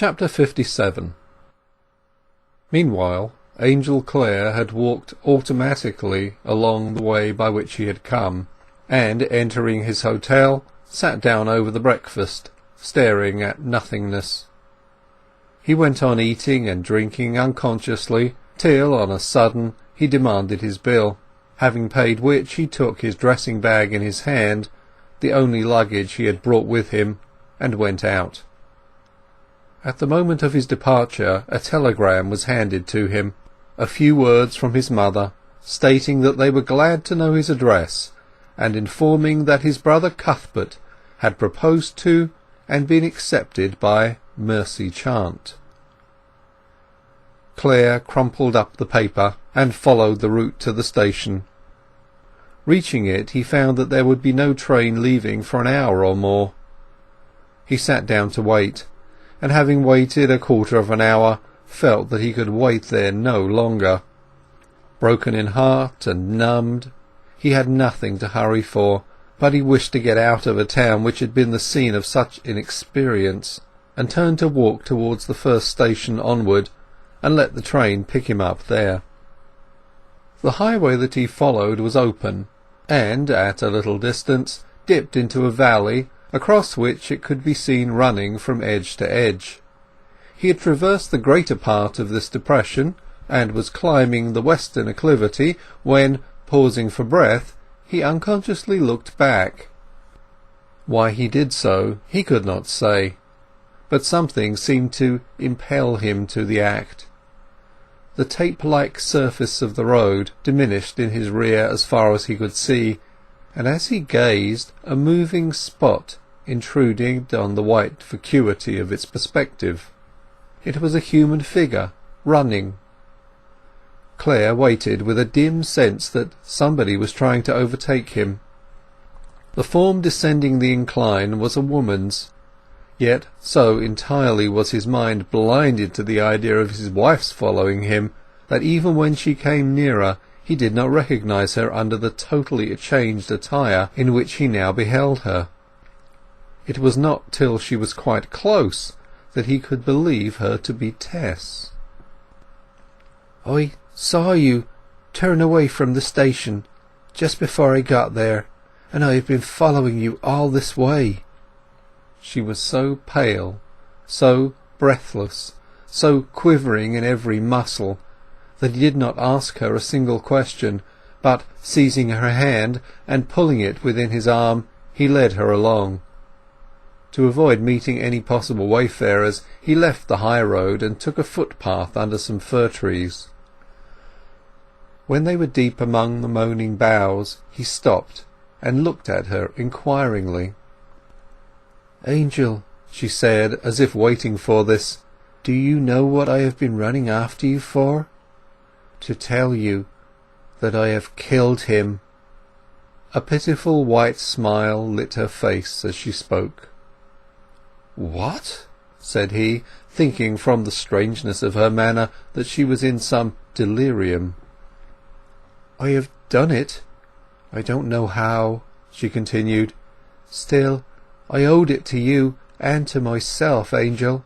Chapter 57. Meanwhile, Angel Clare had walked automatically along the way by which he had come, and, entering his hotel, sat down over the breakfast, staring at nothingness. He went on eating and drinking unconsciously, till, on a sudden, he demanded his bill, having paid which he took his dressing-bag in his hand, the only luggage he had brought with him, and went out. At the moment of his departure a telegram was handed to him, a few words from his mother, stating that they were glad to know his address, and informing that his brother Cuthbert had proposed to and been accepted by Mercy Chant. Clare crumpled up the paper and followed the route to the station. Reaching it, he found that there would be no train leaving for an hour or more. He sat down to wait, and having waited a quarter of an hour, felt that he could wait there no longer. Broken in heart and numbed, he had nothing to hurry for, but he wished to get out of a town which had been the scene of such inexperience, and turned to walk towards the first station onward, and let the train pick him up there. The highway that he followed was open, and, at a little distance, dipped into a valley, across which it could be seen running from edge to edge. He had traversed the greater part of this depression, and was climbing the western acclivity, when, pausing for breath, he unconsciously looked back. Why he did so he could not say, but something seemed to impel him to the act. The tape-like surface of the road diminished in his rear as far as he could see, and as he gazed a moving spot intruded on the white vacuity of its perspective. It was a human figure, running. Clare waited with a dim sense that somebody was trying to overtake him. The form descending the incline was a woman's, yet so entirely was his mind blinded to the idea of his wife's following him, that even when she came nearer he did not recognize her under the totally changed attire in which he now beheld her. It was not till she was quite close that he could believe her to be Tess. "I saw you turn away from the station just before I got there, and I have been following you all this way." She was so pale, so breathless, so quivering in every muscle, that he did not ask her a single question, but, seizing her hand and pulling it within his arm, he led her along. To avoid meeting any possible wayfarers, he left the high road and took a footpath under some fir trees. When they were deep among the moaning boughs, he stopped and looked at her inquiringly. "Angel," she said, as if waiting for this, "do you know what I have been running after you for?" "To tell you that I have killed him." A pitiful white smile lit her face as she spoke. "What?" said he, thinking from the strangeness of her manner that she was in some delirium. "I have done it. I don't know how," she continued. "Still, I owed it to you and to myself, Angel.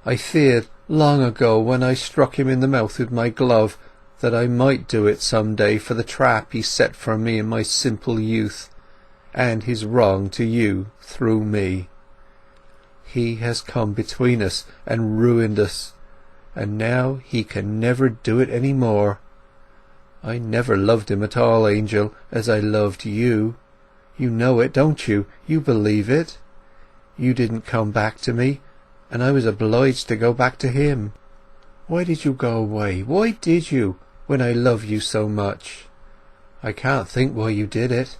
I feared long ago, when I struck him in the mouth with my glove, that I might do it some day for the trap he set for me in my simple youth, and his wrong to you through me. He has come between us and ruined us, and now he can never do it any more. I never loved him at all, Angel, as I loved you. You know it, don't you? You believe it. You didn't come back to me, and I was obliged to go back to him. Why did you go away? Why did you, when I love you so much? I can't think why you did it,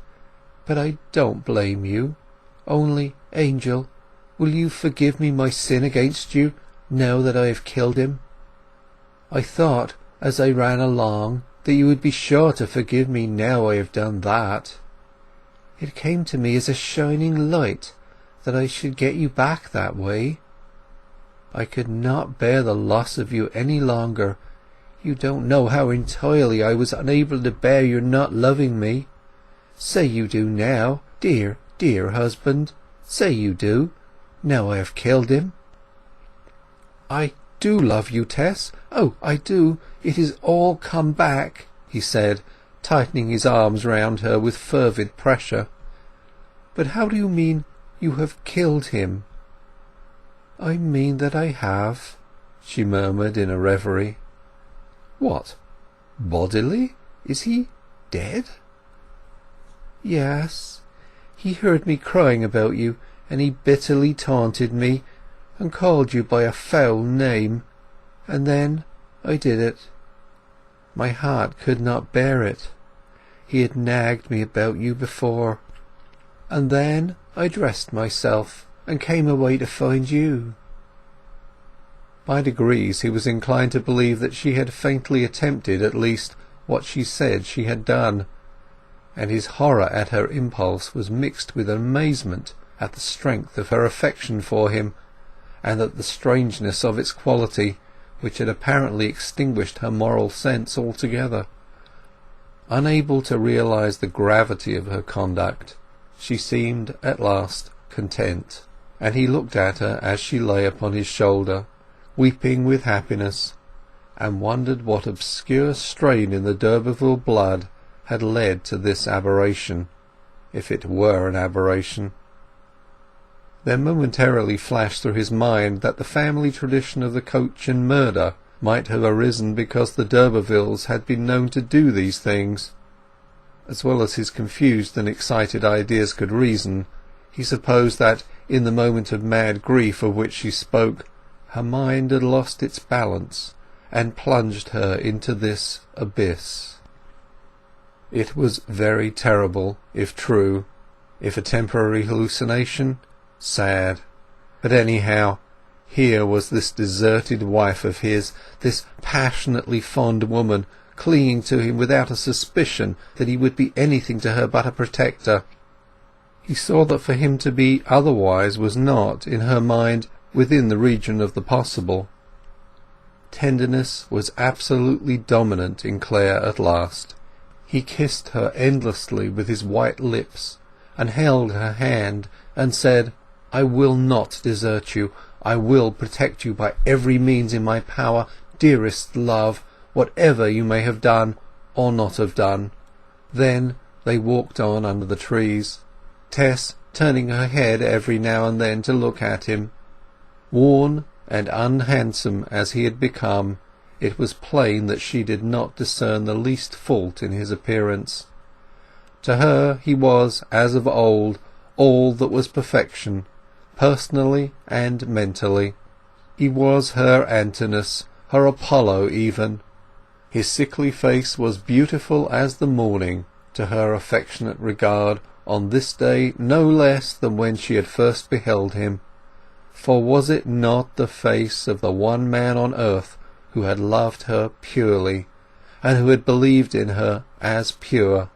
but I don't blame you. Only, Angel, will you forgive me my sin against you, now that I have killed him? I thought, as I ran along, that you would be sure to forgive me now I have done that. It came to me as a shining light that I should get you back that way. I could not bear the loss of you any longer. You don't know how entirely I was unable to bear your not loving me. Say you do now, dear, dear husband. Say you do, now I have killed him." "I do love you, Tess. Oh, I do. It is all come back," he said, tightening his arms round her with fervid pressure. "But how do you mean you have killed him?" "I mean that I have," she murmured in a reverie. "What? Bodily? Is he dead?" "Yes. He heard me crying about you, and he bitterly taunted me, and called you by a foul name, and then I did it. My heart could not bear it. He had nagged me about you before. And then I dressed myself and came away to find you." By degrees he was inclined to believe that she had faintly attempted at least what she said she had done, and his horror at her impulse was mixed with amazement at the strength of her affection for him, and at the strangeness of its quality, which had apparently extinguished her moral sense altogether. Unable to realize the gravity of her conduct, she seemed at last content, and he looked at her as she lay upon his shoulder, weeping with happiness, and wondered what obscure strain in the d'Urberville blood had led to this aberration, if it were an aberration. There momentarily flashed through his mind that the family tradition of the coach and murder might have arisen because the d'Urbervilles had been known to do these things. As well as his confused and excited ideas could reason, he supposed that, in the moment of mad grief of which she spoke, her mind had lost its balance and plunged her into this abyss. It was very terrible, if true; if a temporary hallucination, sad. But anyhow, here was this deserted wife of his, this passionately fond woman, clinging to him without a suspicion that he would be anything to her but a protector. He saw that for him to be otherwise was not, in her mind, within the region of the possible. Tenderness was absolutely dominant in Clare at last. He kissed her endlessly with his white lips, and held her hand, and said, "I will not desert you. I will protect you by every means in my power, dearest love, whatever you may have done or not have done." Then they walked on under the trees, Tess turning her head every now and then to look at him. Worn and unhandsome as he had become, it was plain that she did not discern the least fault in his appearance. To her he was, as of old, all that was perfection, personally and mentally. He was her Antinous, her Apollo even. His sickly face was beautiful as the morning to her affectionate regard on this day no less than when she had first beheld him. For was it not the face of the one man on earth who had loved her purely, and who had believed in her as pure?